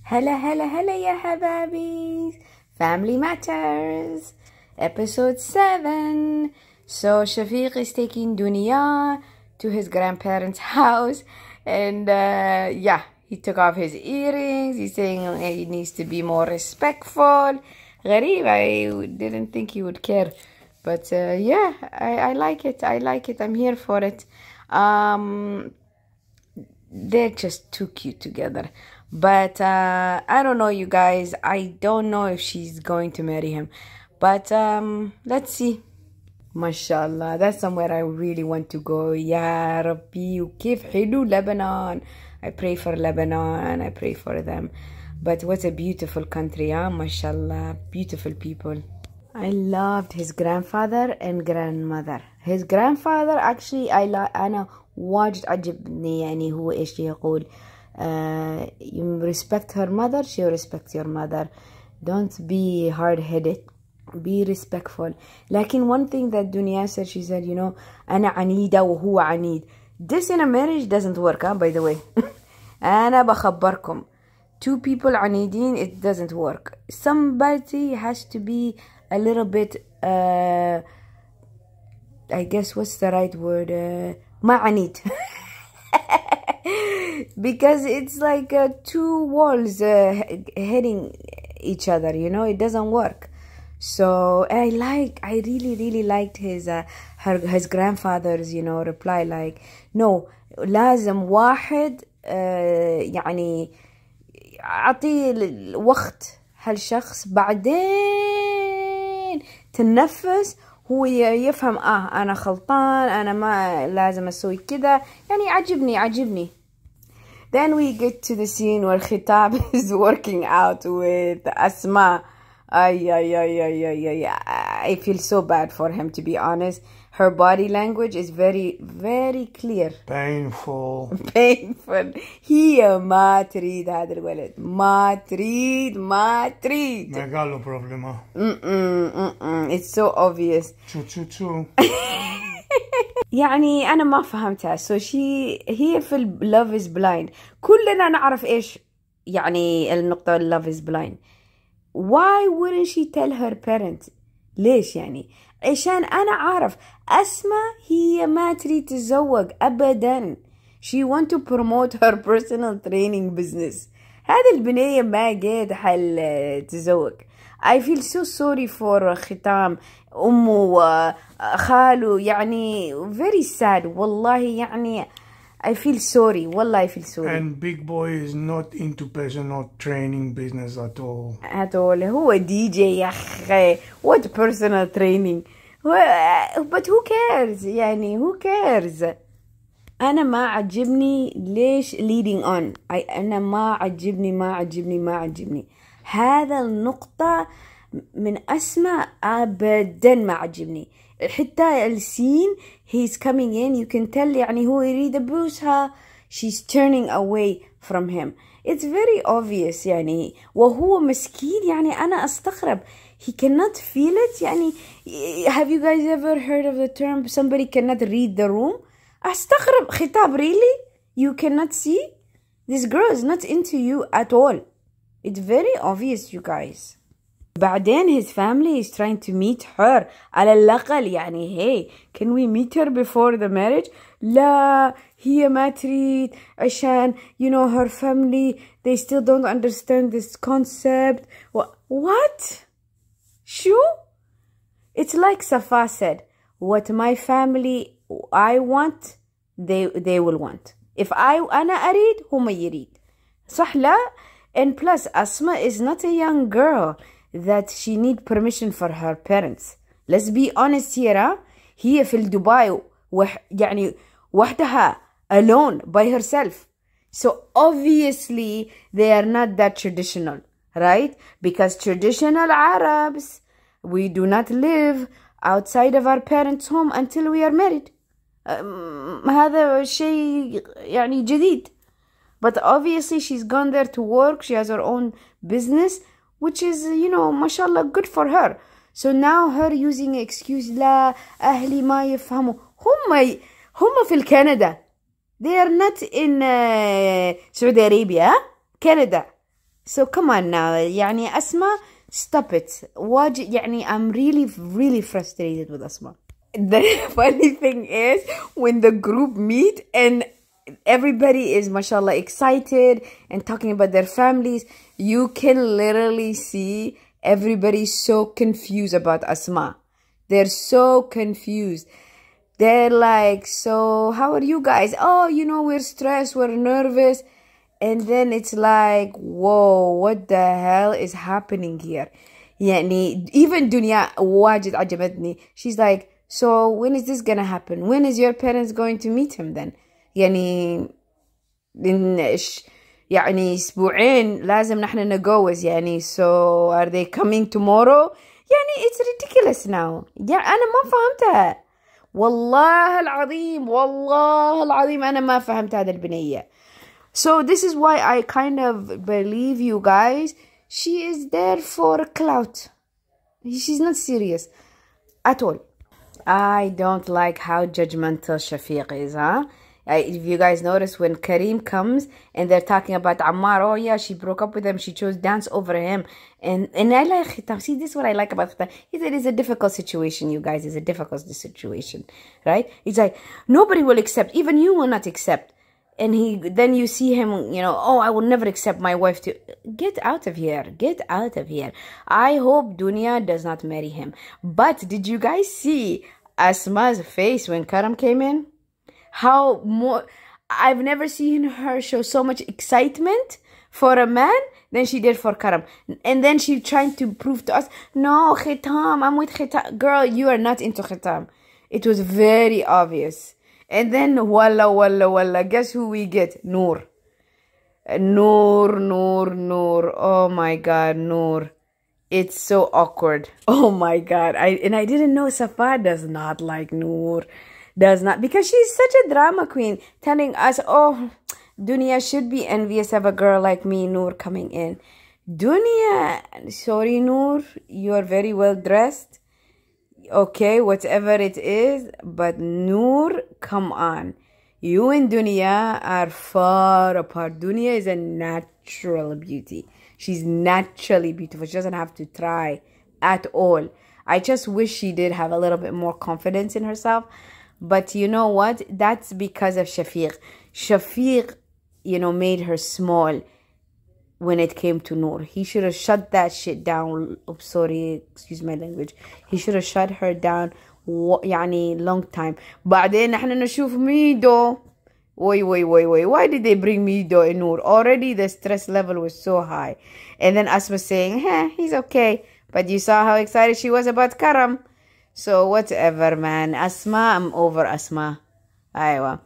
هلا يا حبايبي. Family Matters episode 7. So Shafiq is taking Dunya to his grandparents' house, and he took off his earrings. He's saying he needs to be more respectful. غريب, I didn't think he would care, but I like it. I'm here for it. They're just too cute together. But I don't know, you guys. I don't know if she's going to marry him. But let's see. MashaAllah, that's somewhere I really want to go. Ya Rabbi, وكيف حلو Lebanon. I pray for Lebanon. I pray for them. But what a beautiful country, huh? MashaAllah, beautiful people. I loved his grandfather and grandmother. His grandfather actually أنا واجد عجبني. يعني هو إيش يقول you respect her mother, she respects your mother. Don't be hard-headed, be respectful. لكن one thing that Dunya said, she said, أنا عنيدة وهو عنيد. This in a marriage doesn't work, by the way. أنا بخبركم, two people عنيدين, it doesn't work. Somebody has to be a little bit I guess what's the right word, ما عنيد. Because it's like two walls hitting each other, it doesn't work. So I really liked his grandfather's reply, like, no, لازم واحد يعني أعطيه الوقت هالشخص, بعدين تنفس هو يفهم أنا خلطان, أنا ما لازم أسوي كده. يعني عجبني. Then we get to the scene where Khitab is working out with Asma. I feel so bad for him, to be honest. Her body language is very, very clear. Painful. هي ما تريد هذا الولد. ما تريد. ما قال له problema. It's so obvious. Choo. يعني أنا ما فهمتها. So هي في love is blind. كلنا نعرف إيش يعني النقطة love is blind. Why wouldn't she tell her parents? ليش يعني؟ عشان أنا عارف أسماء هي ما تريد تتزوج أبدا. She want to promote her personal training business. هذا البنية ما قد حل تزوج. I feel so sorry for ختام أمه وخاله. يعني very sad. والله يعني I feel sorry. والله I feel sorry. And big boy is not into personal training business at all. هو DJ يا أخي. What personal training? But who cares? يعني who cares? أنا ما عجبني ليش leading on. أنا ما عجبني. هذا النقطة من أسماء أبدا ما عجبني. حتى السين he's coming in, you can tell يعني هو يريد يبوسها. She's turning away from him. It's very obvious يعني. وهو مسكين يعني أنا أستغرب. He cannot feel it. يعني have you guys ever heard of the term somebody cannot read the room? أستغرب. خطاب really? You cannot see? This girl is not into you at all. It's very obvious, you guys. بعدين his family is trying to meet her. على الأقل يعني hey, can we meet her before the marriage? لا, هي ما تريد عشان her family, they still don't understand this concept. What? شو? It's like Safa said, what my family I want, they will want. If أنا أريد هم يريد. صح لا? And plus Asma is not a young girl that she need permission for her parents. Let's be honest here. هي في دبي يعني وحدها alone by herself. So obviously they are not that traditional, right? Because traditional Arabs, we do not live outside of our parents' home until we are married. هذا شيء يعني جديد. But obviously she's gone there to work. She has her own business, which is, mashallah, good for her. So now her using excuse, لا أهلي ما يفهموا. هم في Canada. They are not in Saudi Arabia, Canada. So come on now, يعني Asma, stop it. يعني I'm really frustrated with Asma. The funny thing is when the group meet and everybody is mashallah excited and talking about their families, you can literally see everybody so confused about Asma. They're so confused. They're like, so how are you guys? Oh, you know, we're stressed, we're nervous. And then it's like, whoa, what the hell is happening here? يعني even Dunya واجد عجبتني. She's like, so when is this gonna happen? When is your parents going to meet him then? يعني يعني اسبوعين لازم نحن نتجوز يعني. So are they coming tomorrow? يعني it's ridiculous now. يعني أنا ما فهمتها. والله العظيم أنا ما فهمت هذا البنية. So this is why I kind of believe you guys. She is there for clout. She's not serious at all. I don't like how judgmental Shafiq is, huh? If you guys notice when Kareem comes and they're talking about Ammar, oh yeah, she broke up with him, she chose dance over him. And I like Khitam. See, this is what I like about Khitam. He said it's a difficult situation, you guys. It's a difficult situation, right? He's like, nobody will accept. Even you will not accept. And then you see him, you know, oh, I will never accept my wife to... Get out of here. Get out of here. I hope Dunya does not marry him. But did you guys see Asma's face when Karam came in? How more... I've never seen her show so much excitement for a man than she did for Karam. And then she trying to prove to us, no, Khitam, I'm with Khitam. Girl, you are not into Khitam. It was very obvious. And then, walla, guess who we get? Nour. Nour. Oh my God, Nour. It's so awkward. Oh my God. I didn't know Safa does not like Nour. Does not. Because she's such a drama queen. Telling us, oh, Dunya should be envious of a girl like me, Nour, coming in. Dunya, sorry, Nour. You are very well dressed. Okay, whatever it is, but Nour, come on. You and Dunya are far apart. Dunya is a natural beauty. She's naturally beautiful. She doesn't have to try at all. I just wish she did have a little bit more confidence in herself. But you know what? That's because of Shafiq. Shafiq, you know, made her small when it came to Nour. He should have shut that shit down. Oh, sorry, excuse my language. He should have shut her down يعني long time. بعدين نحن نشوف ميدو. Why did they bring Mido and Nour? Already the stress level was so high. And then Asma saying, he's okay. But you saw how excited she was about Karam. So whatever, man. Asma, I'm over Asma. Aywa.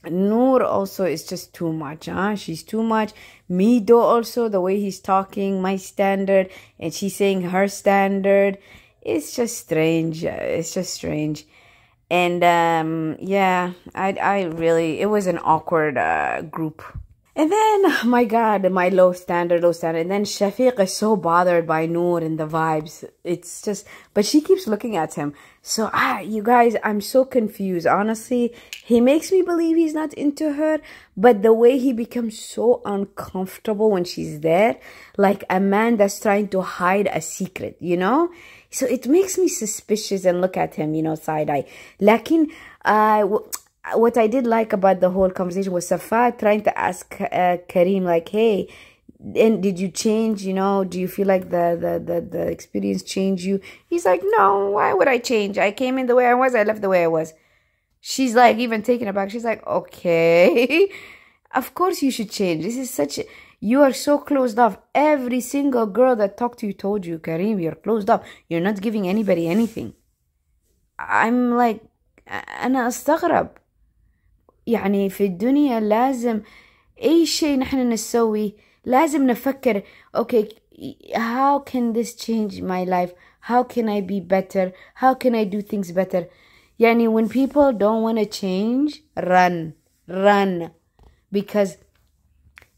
Nour also is just too much, huh? She's too much. Mido also, the way he's talking, my standard, and she's saying her standard. It's just strange. It's just strange. And yeah, I really, it was an awkward group. And then, my God, my low standard. And then Shafiq is so bothered by Nour and the vibes. It's just, but she keeps looking at him. So, you guys, I'm so confused. Honestly, he makes me believe he's not into her. But the way he becomes so uncomfortable when she's there, like a man that's trying to hide a secret, you know? So it makes me suspicious and look at him, you know, side eye. Lakin, what I did like about the whole conversation was Safa trying to ask Kareem, like, hey, and did you change? You know, do you feel like the experience changed you? He's like, no, why would I change? I came in the way I was, I left the way I was. She's like, even taken aback. She's like, okay, of course you should change. This is such a, you are so closed off. Every single girl that talked to you told you, Kareem, you're closed off. You're not giving anybody anything. I'm like, أنا أستغرب. يعني في الدنيا لازم أي شيء نحن نسوي لازم نفكر okay, how can this change my life? How can I be better? How can I do things better? يعني when people don't want to change, run. Because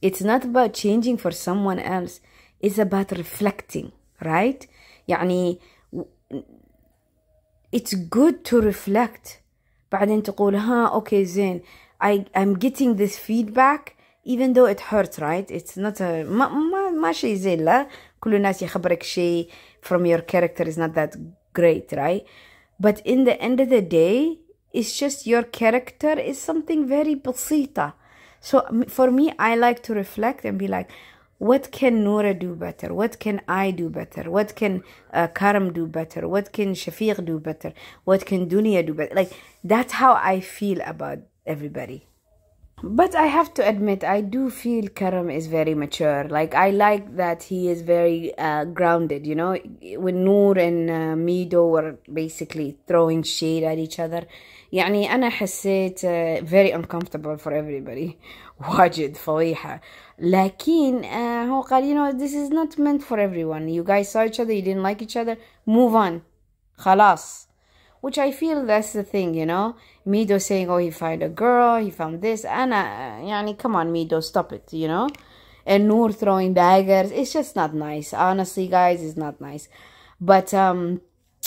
it's not about changing for someone else. It's about reflecting, right? يعني it's good to reflect. بعدين تقول okay زين I'm getting this feedback even though it hurts, right? It's not a ما شيء زين لا كل الناس يخبرك شيء from your character is not that great, right? But in the end of the day, it's just your character is something very بسيطة. So for me, I like to reflect and be like, what can Noura do better? What can I do better? What can Karam do better? What can Shafiq do better? What can Dunya do better? Like, that's how I feel about everybody. But I have to admit, I do feel Karam is very mature. Like, I like that he is very grounded, you know. When Nour and Mido were basically throwing shade at each other, يعني أنا حسيت very uncomfortable for everybody. واجد فضيحة. لكن هو قال, you know, this is not meant for everyone. You guys saw each other, you didn't like each other, move on. خلاص. Which I feel that's the thing, you know. Mido saying, oh, he found a girl, he found this. Anna, yani, come on, Mido, stop it, you know. And Nour throwing daggers. It's just not nice. Honestly, guys, it's not nice. But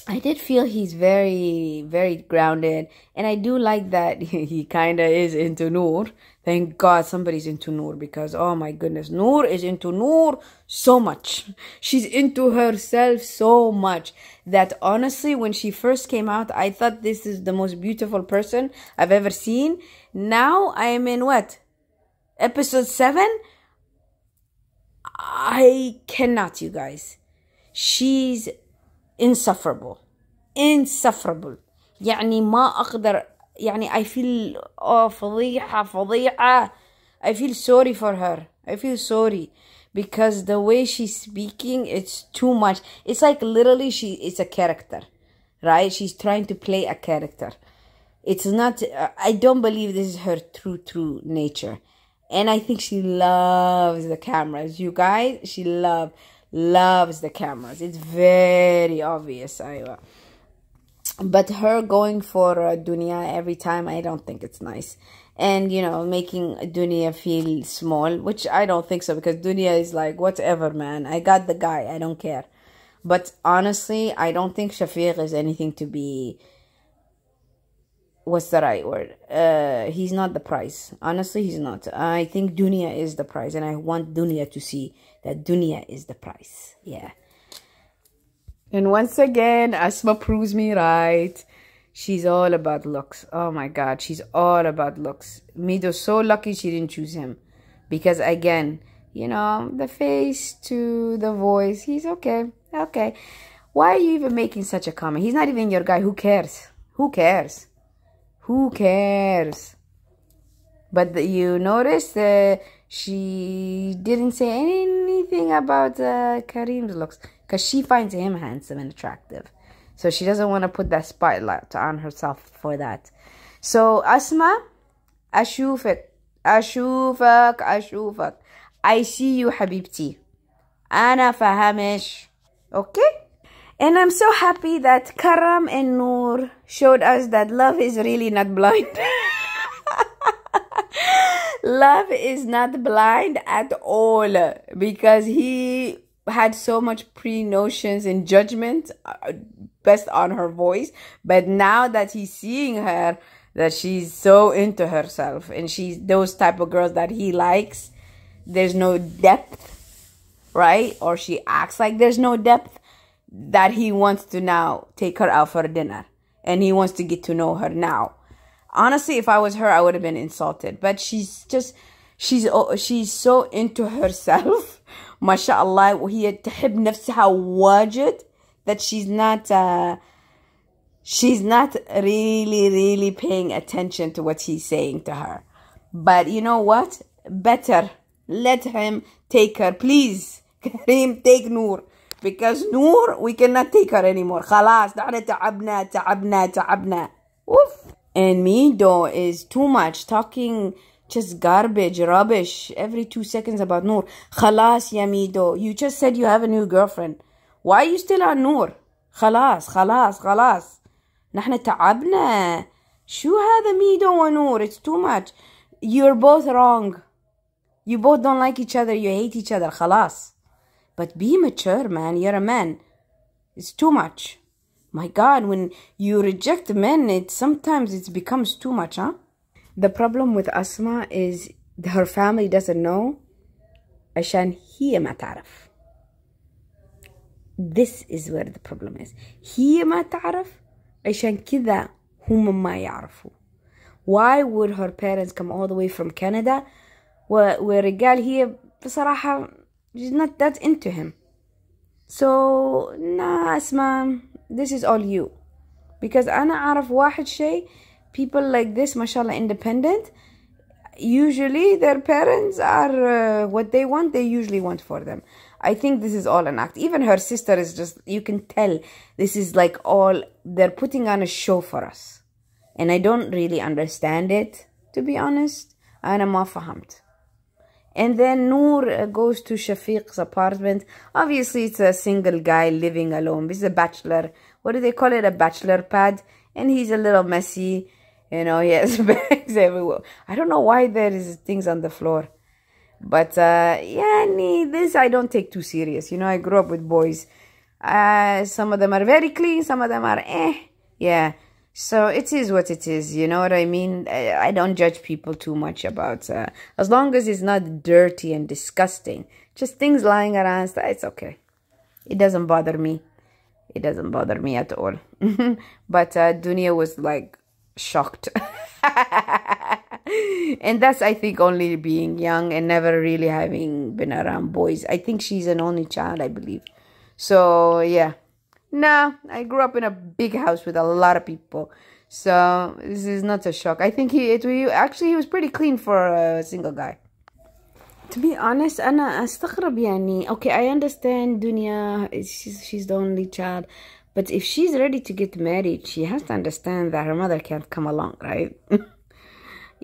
I did feel he's very, very grounded. And I do like that he kind of is into Nour. Thank God somebody's into Nour, because, oh my goodness, Nour is into Nour so much. She's into herself so much that honestly, when she first came out, I thought this is the most beautiful person I've ever seen. Now I am in what? Episode 7? I cannot, you guys. She's insufferable. Insufferable. يعني ما أقدر. يعني I feel فضيحة. I feel sorry for her. I feel sorry because the way she's speaking, it's too much. It's like literally it's a character, right? She's trying to play a character. It's not, I don't believe this is her true nature. And I think she loves the cameras. You guys, she loves the cameras. It's very obvious. But her going for Dunya every time, I don't think it's nice. And, you know, making Dunya feel small, which I don't think so, because Dunya is like, whatever, man. I got the guy. I don't care. But honestly, I don't think Shafiq is anything to be... What's the right word? He's not the prize. Honestly, he's not. I think Dunya is the prize. And I want Dunya to see that Dunya is the prize. Yeah. And once again, Asma proves me right. She's all about looks. Oh my God, she's all about looks. Mido's so lucky she didn't choose him. Because again, you know, the face to the voice, he's okay. Okay. Why are you even making such a comment? He's not even your guy. Who cares? Who cares? Who cares? But you notice she didn't say anything about Karim's looks. Because she finds him handsome and attractive. So she doesn't want to put that spotlight on herself for that. So Asma, أشوفك. I see you, حبيبتي. أنا فهمش. Okay? And I'm so happy that Karam and Nour showed us that love is really not blind. Love is not blind at all. Because he had so much pre-notions and judgment based on her voice. But now that he's seeing her, that she's so into herself and she's those type of girls that he likes, there's no depth, right? Or she acts like there's no depth, that he wants to now take her out for dinner and he wants to get to know her now. Honestly, if I was her, I would have been insulted. But she's so into herself. ما شاء الله. وهي تحب نفسها واجد. That she's not really paying attention to what he's saying to her. But you know what? Better let him take her. Please, Karim, take Nour. Because Nour, we cannot take her anymore. خلاص, نحن تعبنا. Oof. And Mido is too much, talking just garbage, rubbish, every 2 seconds about Nour. خلاص يا Mido, you just said you have a new girlfriend. Why are you still on Nour? خلاص. نحن تعبنا. شو هذا Mido ونور? It's too much. You're both wrong. You both don't like each other. You hate each other. خلاص. But be mature, man. You're a man. It's too much. My God, when you reject men, sometimes it becomes too much, huh? The problem with Asma is her family doesn't know عشان هي ما تعرف. This is where the problem is. هي ما تعرف عشان كذا هم ما يعرفوا. Why would her parents come all the way from Canada ورجال هي بصراحة she's not that into him. So nah اسمع, this is all you. Because أنا أعرف واحد شيء, people like this ما شاء الله independent, usually their parents are what they want, they usually want for them. I think this is all an act. Even her sister is just, you can tell this is like all, they're putting on a show for us. And I don't really understand it, to be honest. أنا ما فهمت. And then Nour goes to Shafiq's apartment. Obviously, it's a single guy living alone. This is a bachelor. What do they call it? A bachelor pad. And he's a little messy. You know, he has bags everywhere. I don't know why there is things on the floor. But, yeah, this I don't take too serious. You know, I grew up with boys. Some of them are very clean. Some of them are Yeah. So it is what it is, you know what I mean? I don't judge people too much about, as long as it's not dirty and disgusting, just things lying around, it's okay. It doesn't bother me. It doesn't bother me at all. But Dunya was like shocked. And that's, I think, only being young and never really having been around boys. I think she's an only child, I believe. So, yeah. Nah, I grew up in a big house with a lot of people. So, this is not a shock. I think he was pretty clean for a single guy. To be honest, أنا أستغرب يعني. Okay, I understand Dunya, she's the only child. But if she's ready to get married, she has to understand that her mother can't come along, right?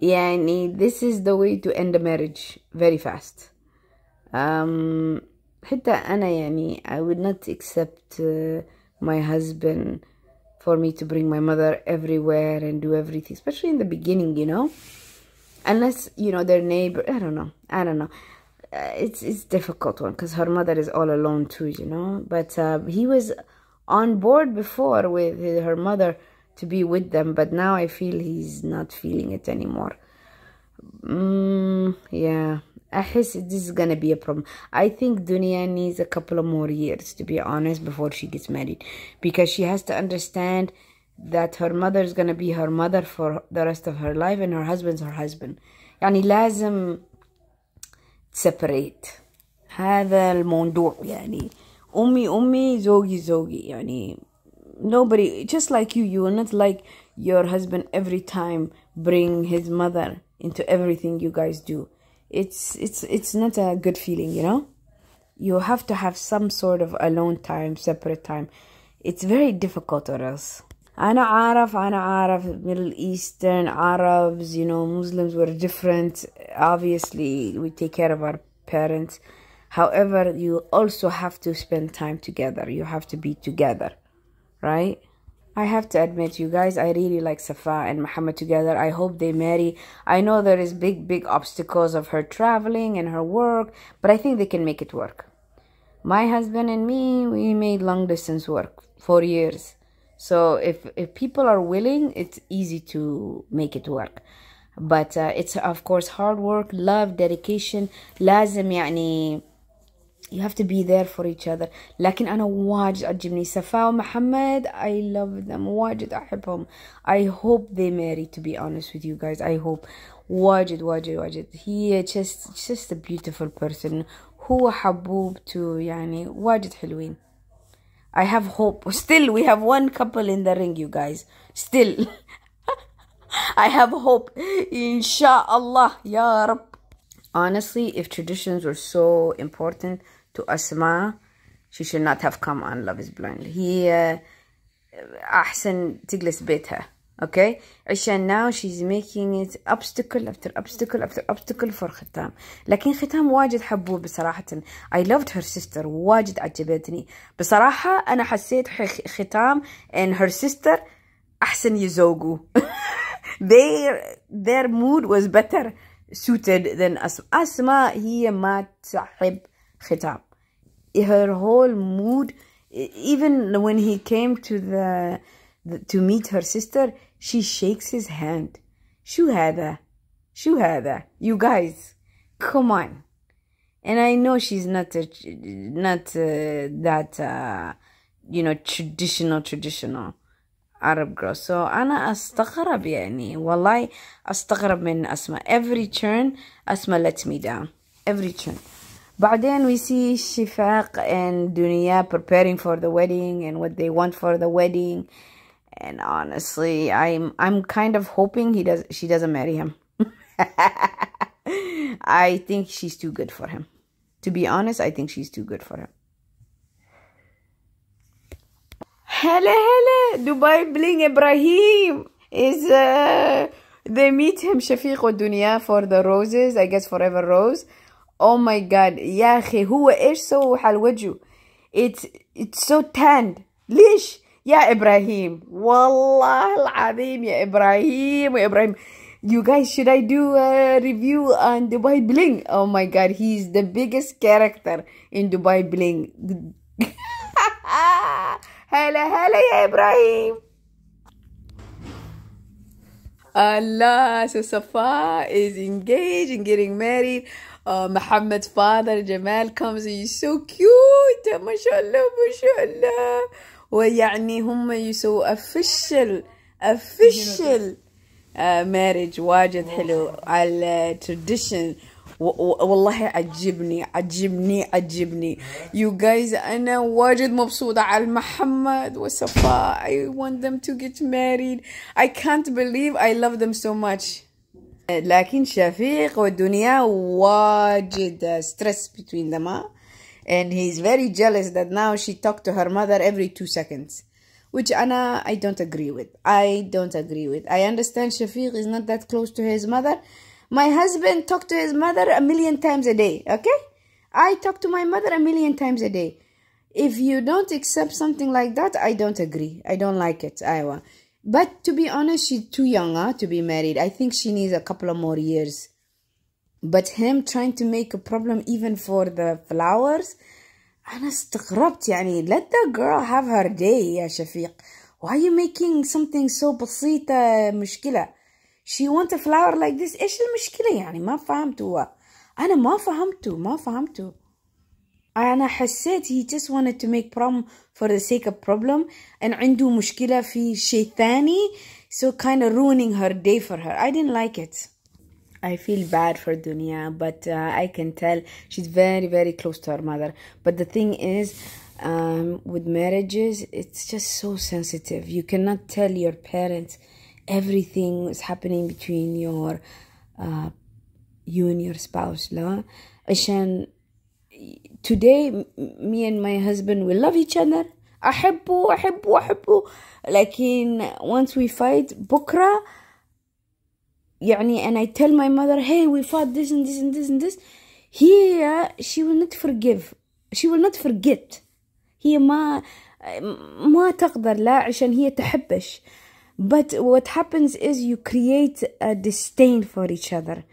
يعني, this is the way to end a marriage very fast. حتى أنا يعني, I would not accept my husband for me to bring my mother everywhere and do everything, especially in the beginning, you know, unless, you know, their neighbor. I don't know. It's difficult one because her mother is all alone too, you know. But he was on board before with her mother to be with them, but now I feel he's not feeling it anymore. Yeah, I guess this is gonna be a problem. I think Dunya needs a couple of more years, to be honest, before she gets married, because she has to understand that her mother is gonna be her mother for the rest of her life, and her husband's her husband. يعني لازم separate. هذا الموضوع يعني. أمي زوجي يعني. Nobody, just like you will not like your husband every time bring his mother into everything you guys do. It's not a good feeling, you know. You have to have some sort of alone time, separate time. It's very difficult or else. أنا عارف Middle Eastern Arabs, you know, Muslims were different. Obviously, we take care of our parents. However, you also have to spend time together. You have to be together, right? I have to admit, you guys, I really like Safa and Muhammad together. I hope they marry. I know there is big obstacles of her traveling and her work, but I think they can make it work. My husband and me, we made long distance work 4 years. So if people are willing, it's easy to make it work. But it's, of course, hard work, love, dedication. لازم يعني you have to be there for each other. لكن أنا واجد عجبني صفاء ومحمد. I love them. واجد أحبهم. I hope they marry, to be honest with you guys. I hope. واجد. He just a beautiful person. هو حبوبته يعني واجد حلوين. I have hope. Still, we have one couple in the ring, you guys. Still. I have hope. Inshallah. Ya Rab. Honestly, if traditions were so important to Asma, she should not have come on Love is Blind. هي أحسن تجلس بيتها. Okay? عشان now she's making it obstacle after obstacle for ختام. لكن ختام واجد حبوه بصراحة. I loved her sister. واجد عجبتني. بصراحة أنا حسيت ختام and her sister أحسن يزوجوا. Their mood was better suited than Asma. هي ما تحب ختام. Her whole mood, even when he came to meet her sister, she shakes his hand. شو هذا? شو هذا you guys come on. And I know she's not that you know traditional Arab girl. So أنا أستغرب يعني والله أستغرب من أسماء. Every turn أسماء lets me down. Every turn. بعدين we see Shifaq and Dunya preparing for the wedding and what they want for the wedding. And honestly, I'm kind of hoping she doesn't marry him. I think she's too good for him. To be honest, I think she's too good for him. Hella, Dubai Bling Ibrahim is they meet him Shafiq و Dunya for the roses, I guess forever rose. Oh my god, يا أخي هو إيش سوى حال وجهه؟ It's so tanned. ليش؟ يا إبراهيم والله العظيم يا إبراهيم. You guys, should I do a review on Dubai Bling? Oh my god, he's the biggest character in Dubai Bling. هلا يا إبراهيم. Allah, so Safa is engaged and getting married. Muhammad's father Jamal comes and he's so cute. ما شاء الله. ويعني هم يسووا official marriage. واجد حلو على tradition. والله عجبني. You guys, أنا واجد مبسوطة على محمد وصفاء. I want them to get married. I can't believe I love them so much. لكن شفيق والدنيا واجد stress between them. And he's very jealous that now she talked to her mother every 2 seconds. Which I don't agree with. I understand Shafiq is not that close to his mother. My husband talked to his mother 1,000,000 times a day, okay? I talk to my mother 1,000,000 times a day. If you don't accept something like that, I don't agree. I don't like it, Iowa. But to be honest, she's too young to be married. I think she needs a couple of more years. But him trying to make a problem even for the flowers, أنا استغربت يعني. Let the girl have her day يا شفيق. Why are you making something so بسيطة مشكلة? She wants a flower like this. إيش المشكلة يعني؟ ما فهمته. أنا ما فهمته. أنا حسيت he just wanted to make problem for the sake of problem. and عنده مشكلة في شيء ثاني. So kind of ruining her day for her. I didn't like it. I feel bad for Dunya, but I can tell she's very, very close to her mother. But the thing is, with marriages, it's just so sensitive. You cannot tell your parents everything is happening between you and your spouse. لا عشان today me and my husband we love each other. أحبه. لكن once we fight بكرة يعني, and I tell my mother, hey, we fought this and this and this and this. Here, she will not forgive. She will not forget. هي ما تقدر لا عشان هي تحبش. But what happens is you create a disdain for each other.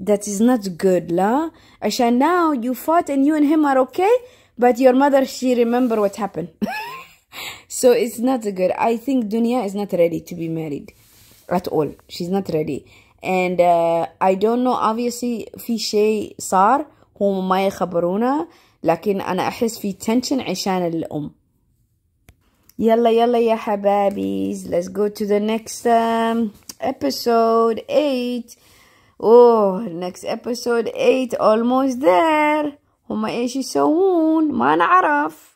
That is not good, لا. عشان now you fought and you and him are okay, but your mother, she remember what happened. So it's not good. I think Dunya is not ready to be married. At all. She's not ready. And I don't know, obviously في شيء صار هم ما يخبرونا. لكن أنا أحس في tension عشان الأم. يلا يا حبابيز. Let's go to the next episode 8. Oh, next episode 8 almost there. هم إيش يسوون ما نعرف.